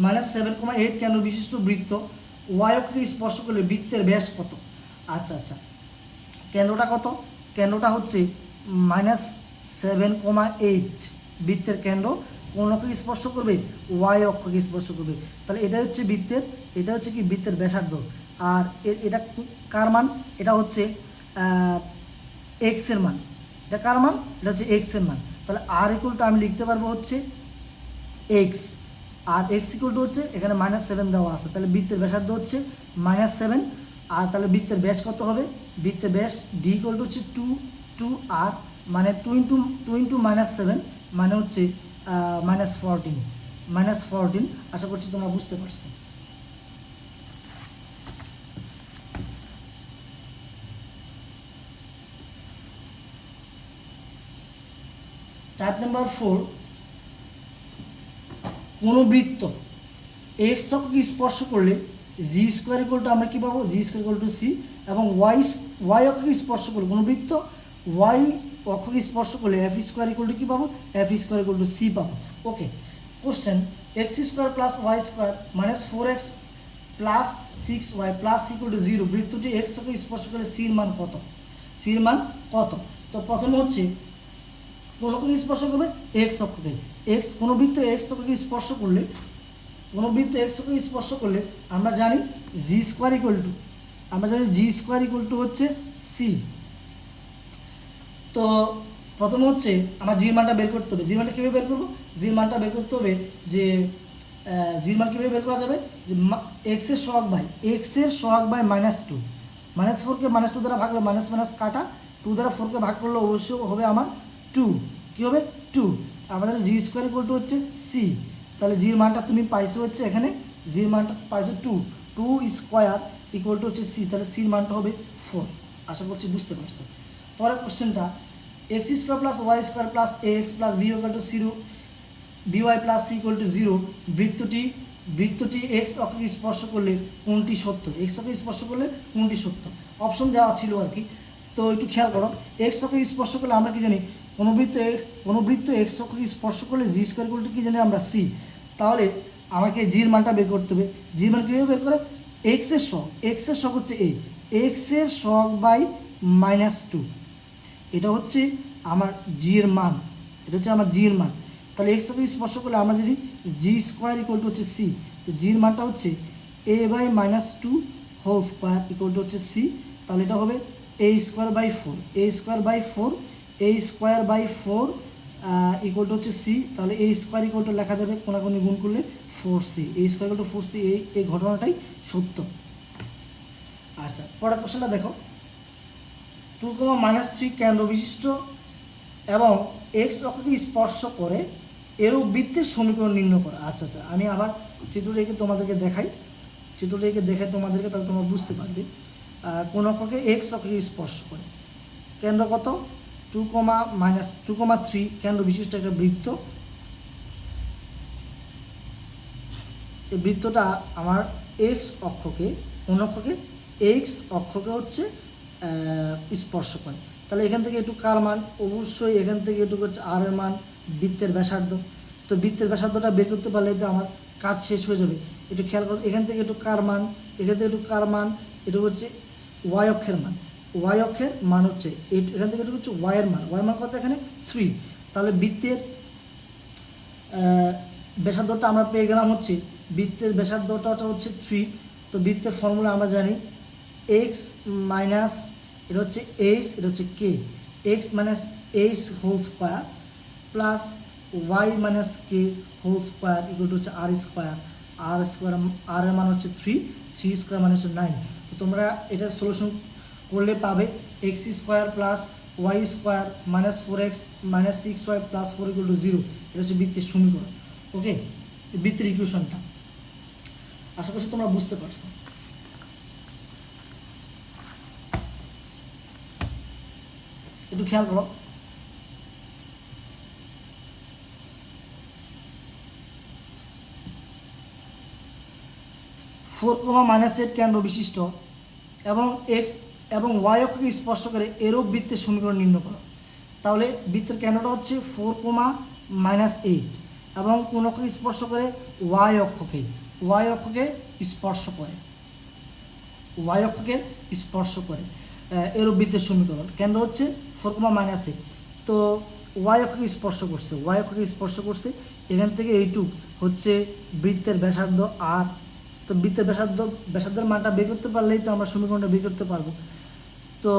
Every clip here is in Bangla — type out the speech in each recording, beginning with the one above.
-7,8 কেন্দ্র বিশিষ্ট বৃত্ত ওয়াই অক্ষকে স্পর্শ করলে বৃত্তের ব্যাস কত? আচ্ছা আচ্ছা, কেন্দ্রটা কত? কেন্দ্রটা হচ্ছে -7,8 বৃত্তের কেন্দ্র কোন অক্ষকে স্পর্শ করবে? ওয়াই অক্ষকে স্পর্শ করবে। তাহলে এটা হচ্ছে বৃত্তের, এটা হচ্ছে কি বৃত্তের ব্যাসার্ধ। আর এটা কার মান? এটা হচ্ছে এক্সের মান। এটা কার মান? এটা হচ্ছে এক্সের মান। তাহলে আর ইকুয়ালটা আমি লিখতে পারবো হচ্ছে এক্স, আর এক্স ইকুয়ালটা হচ্ছে এখানে -7 দেওয়া আছে, তাহলে বৃত্তের ব্যাসার্ধ হচ্ছে -7। আর তাহলে বৃত্তের ব্যাস কত হবে? বৃত্তের ব্যাস ডি ইকুয়ালটা হচ্ছে 2 আর মানে 2 ইন্টু -7 মানে হচ্ছে -14। আশা করছি তোমরা বুঝতে পারছো। টাইপ নাম্বার 4, কোনো বৃত্ত এক্স অক্ষকে স্পর্শ করলে জি স্কোয়ার ইকুয়ালটা আমরা কী পাবো? G square equal to C. এবং ওয়াই অক্ষকে স্পর্শ করলে কোনো বৃত্ত ওয়াই অক্ষকে স্পর্শ করলে এফ স্কোয়ার ইকুয়াল টু কী পাবো? F square equal to C পাবো। Okay, question, X square plus Y square -4x plus 6y plus equal to 0 বৃত্তটি এক্স অক্ষকে স্পর্শ করলে সির মান কত? সির মান কত? তো প্রথমে হচ্ছে কোন অক্ষকে স্পর্শ করবে? এক্স অক্ষকে। কোনো বৃত্ত এক্স অক্ষকে স্পর্শ করলে, কোনো বৃত্ত এক্স অক্ষকে স্পর্শ করলে আমরা জানি জি স্কোয়ার ইকুয়াল টু হচ্ছে সি। তো প্রথমে হচ্ছে আমার জির মানটা বের করতে হবে। জির মানটা কীভাবে বের করবো? জির মানটা বের করতে হবে যে জির মান কীভাবে বের করা যাবে? যে এক্সের সহগ বাই -2, -4কে -2 দ্বারা ভাগলে মাইনাস কাটা, 2 দ্বারা 4কে ভাগ করলে অবশ্যই হবে আমার 2। কী হবে? 2। আমাদের জি স্কোয়ার ইকুয়াল টু হচ্ছে সি। তাহলে জির মানটা তুমি পাইছো হচ্ছে এখানে, জির মানটা পাইছো 2 স্কোয়ার ইকুয়াল টু হচ্ছে সি। তাহলে সির মানটা হবে 4। আশা করছি বুঝতে পারছো। পরের কোশ্চেনটা, x square plus Y square plus a x plus b equal to 0 b y plus c equal to 0 বৃত্তটি এক্স অক্ষকে স্পর্শ করলে কোনটি সত্য? এক্স অক্ষকে স্পর্শ করলে কোনটি সত্য? অপশন দেওয়া ছিল আর কি। তো একটু খেয়াল করো, এক্স অক্ষকে স্পর্শ করলে আমরা কি জানি? কোনো বৃত্ত এক্স অক্ষকে স্পর্শ করলে জি স্কোয়ার ইকুয়াল টু কী জানি আমরা? সি। তাহলে আমাকে জির মানটা বের করতে হবে। জির মান কীভাবে বের করে? এক্সের সহগ হচ্ছে এক্সের সহগ বাই -2, এটা হচ্ছে আমার জি এর মান, এটা হচ্ছে আমার জি এর মান। তাহলে এক্স অক্ষকে স্পর্শ করলে আমরা যদি জি স্কোয়ার ইকুয়াল টু হচ্ছে সি, তো জির মানটা হচ্ছে A by -2 whole square equal to হচ্ছে সি। তাহলে এটা হবে A square by 4 equal to হচ্ছে সি। তাহলে এ স্কোয়ার ইকুয়াল টু লেখা যাবে কোনাকুনি গুণ করলে 4c, এ স্কোয়ার ইকুয়াল টু 4c। এই ঘটনাটাই সত্য। আচ্ছা, পরের কোশ্চেনটা দেখো, 2, -3 কেন্দ্র বিশিষ্ট এবং এক্স অক্ষকে স্পর্শ করে এরূপ বৃত্তের সমীকরণ নির্ণয় করা। আচ্ছা আচ্ছা, আমি আবার চিত্রটিকে তোমাদেরকে দেখাই, তোমাদেরকে, তাহলে তোমরা বুঝতে পারবে। কোন অক্ষকে এক্স অক্ষকে স্পর্শ করে, কেন্দ্র কত? 2, -3 কেন্দ্র বিশিষ্ট একটা বৃত্ত। এই বৃত্তটা আমার এক্স অক্ষকে, কোন অক্ষকে? এক্স অক্ষকে হচ্ছে স্পর্শ করে। তাহলে এখান থেকে একটু কার মান? অবশ্যই এখান থেকে একটু হচ্ছে আর এর মান, বৃত্তের ব্যাসার্ধ। তো বৃত্তের ব্যাসার্ধটা বের করতে পারলে তো আমার কাজ শেষ হয়ে যাবে। একটু খেয়াল করো, এখান থেকে একটু কার মান, এটা হচ্ছে ওয়াই অক্ষের মান হচ্ছে এখান থেকে একটু হচ্ছে ওয়াইয়ের মান কত? এখানে 3। তাহলে বৃত্তের ব্যাসার্ধটা আমরা পেয়ে গেলাম হচ্ছে, বৃত্তের ব্যাসার্ধটা হচ্ছে 3। তো বৃত্তের ফর্মুলা আমরা জানি এক্স মাইনাস, এটা হচ্ছে এইচ, এটা হচ্ছে K, X minus H whole square plus Y minus K whole square equal to হচ্ছে আর স্কোয়ার। আর এর মান হচ্ছে 3 স্কোয়ার মানে হচ্ছে 9। তো তোমরা এটা সলিউশন করলে পাবে x square plus Y square -4x -6y plus 4 equal to 0। এটা হচ্ছে বৃত্তের সমীকরণ। ওকে, বৃত্তের ইকুয়েশনটা আশা করছি তোমরা বুঝতে পারছো। একটু খেয়াল করো, 4, -8 কেন্দ্র বিশিষ্ট এবং এক্স এবং ওয়াই অক্ষকে স্পর্শ করে এরূপ বৃত্তের সমীকরণ নির্ণয় করো। তাহলে বৃত্তের কেন্দ্রটা হচ্ছে 4, -8 এবং কোন অক্ষকে স্পর্শ করে ওয়াই অক্ষকে স্পর্শ করে এরূপ বৃত্তের সমীকরণ। কেন্দ্র হচ্ছে 4,-8। তো ওয়াই অক্ষকে স্পর্শ করছে এখান থেকে এইটুক হচ্ছে বৃত্তের ব্যাসার্ধ আর। তো বৃত্তের ব্যাসার্ধের মানটা বের করতে পারলেই তো আমরা সমীকরণটা বের করতে পারবো। তো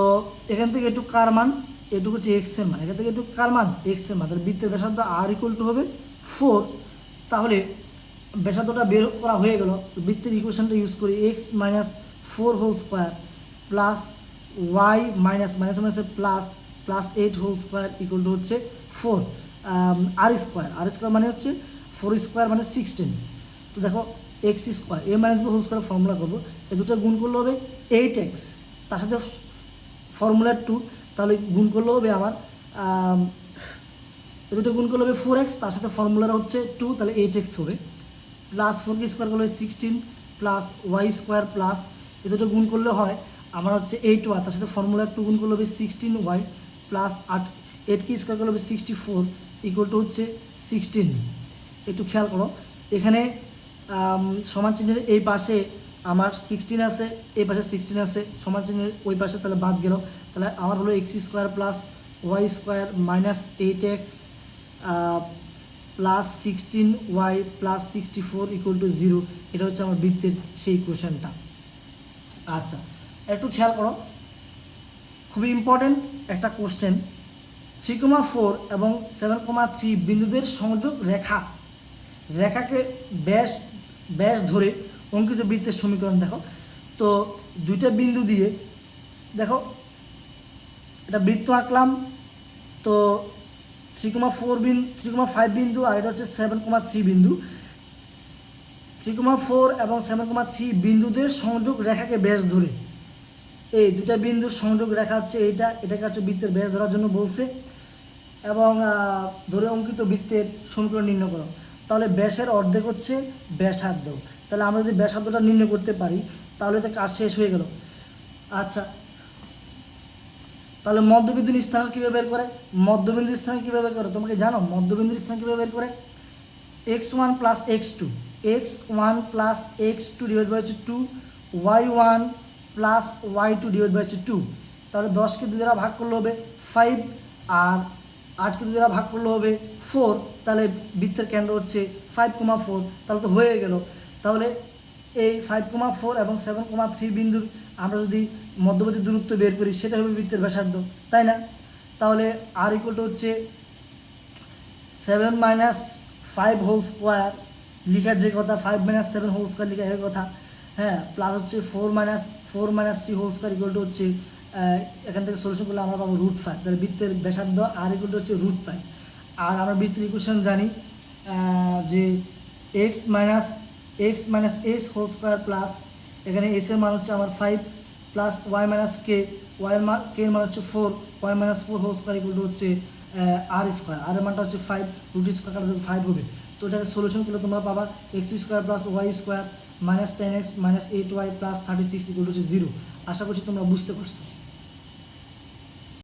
এখান থেকে এটুক কার মান, এটুকু হচ্ছে এক্সের মান, এখান থেকে এটুক কার মান, এক্সের মান। তাহলে বৃত্তের ব্যাসার্ধ আর ইকুয়াল টু হবে 4। তাহলে ব্যাসার্ধটা বের করা হয়ে গেল। বৃত্তের ইকুয়েশনটা ইউজ করি, x minus 4 whole square plus Y minus plus 8 whole square equal to হচ্ছে 4 আর স্কোয়ার মানে হচ্ছে 4 স্কোয়ার মানে 16। তো দেখো X square A minus B whole square formula করবো, এ দুটো গুণ করলে হবে 8x, তার সাথে ফর্মুলা 2, তাহলে গুণ করলে হবে আমার এ দুটো গুণ করলে হবে 4x, তার সাথে ফর্মুলাটা হচ্ছে 2, তাহলে 8x হবে। প্লাস 4 স্কোয়ার করলে 16 প্লাস ওয়াই স্কোয়ার প্লাস এ দুটো গুণ করলে হয় আমার হচ্ছে 8y, তার সাথে ফর্মুলা 2 গুণ করলে হবে 16y প্লাস 8 স্কোয়ার করলে হবে 64 ইকুয়াল টু হচ্ছে 16। একটু খেয়াল করো, এখানে সমান চিহ্নের এই পাশে আমার 16 আছে, এই পাশে 16 আছে, সমান চিহ্নের ওই পাশে তাহলে বাদ গেল। তাহলে আমার হলো x square plus Y square minus 8x plus 16y plus 64 equal to 0। এটা হচ্ছে আমার বৃত্তের সেই কোশ্চেনটা। আচ্ছা, একটু খেয়াল করো, খুবই ইম্পর্টেন্ট একটা কোশ্চেন। 3,4 এবং 7,3 বিন্দুদের সংযোগ রেখাকে ব্যাস ধরে অঙ্কিত বৃত্তের সমীকরণ দেখো। তো দুইটা বিন্দু দিয়ে দেখো এটা বৃত্ত আঁকলাম। তো 3,5 বিন্দু আর এটা হচ্ছে 7,3 বিন্দু। 3,4 এবং 7,3 বিন্দুদের সংযোগ রেখাকে ব্যাস ধরে, এই দুটা বিন্দুর সংযোগ রেখা হচ্ছে এটাকে হচ্ছে বৃত্তের ব্যাস ধরার জন্য বলছে। এবং ধরে অঙ্কিত বৃত্তের সমীকরণ নির্ণয় করো। তাহলে ব্যাসের অর্ধেক হচ্ছে ব্যাসার্ধ। তাহলে আমরা যদি ব্যাসার্ধটা নির্ণয় করতে পারি তাহলে তো কাজ শেষ হয়ে গেল। আচ্ছা, তাহলে মধ্যবিন্দুর স্থান কীভাবে বের করে? তোমাকে জানো মধ্যবিন্দুর স্থান কীভাবে বের করে? x1 plus x2 divide by হচ্ছে 2, y1 plus y2 divide by হচ্ছে 2। তাহলে 10কে 2 দ্বারা ভাগ করলে হবে 5 আর 8কে 2 দ্বারা ভাগ করলে হবে 4। তাহলে বৃত্তের কেন্দ্র হচ্ছে 5,4। তাহলে তো হয়ে গেল। তাহলে এই 5,4 এবং 7,3 বিন্দুর আমরা যদি মধ্যবর্তী দূরত্ব বের করি সেটা হবে বৃত্তের ব্যাসার্ধ, তাই না? তাহলে আর ইকুয়াল টু হচ্ছে 7 মাইনাস 5 হোল স্কোয়ার লিখার যে কথা, 5 মাইনাস 7 হোল স্কোয়ার লিখা এর কথা, হ্যাঁ, প্লাস হচ্ছে 4 minus 3 whole square equal to হচ্ছে এখান থেকে সলিউশন করলে আমরা পাবো √5। তাহলে বৃত্তের ব্যাসার্ধ আর ইকুয়াল টু হচ্ছে √5। আর আমরা বৃত্তের ইকুয়েশন জানি যে x minus s whole square plus এখানে এস এর মান হচ্ছে আমার 5 plus Y minus k, k এর মান হচ্ছে 4, y minus 4 whole square equal to হচ্ছে আর স্কোয়ার, আর এর মানটা হচ্ছে 5, √স্কোয়ার কাটা 5 হবে। তো এটাকে সলিউশন করলে তোমরা পাবা x² plus Y square minus 10x minus 8y plus 36 equal to 0। আশা করছি তোমরা বুঝতে পারছো।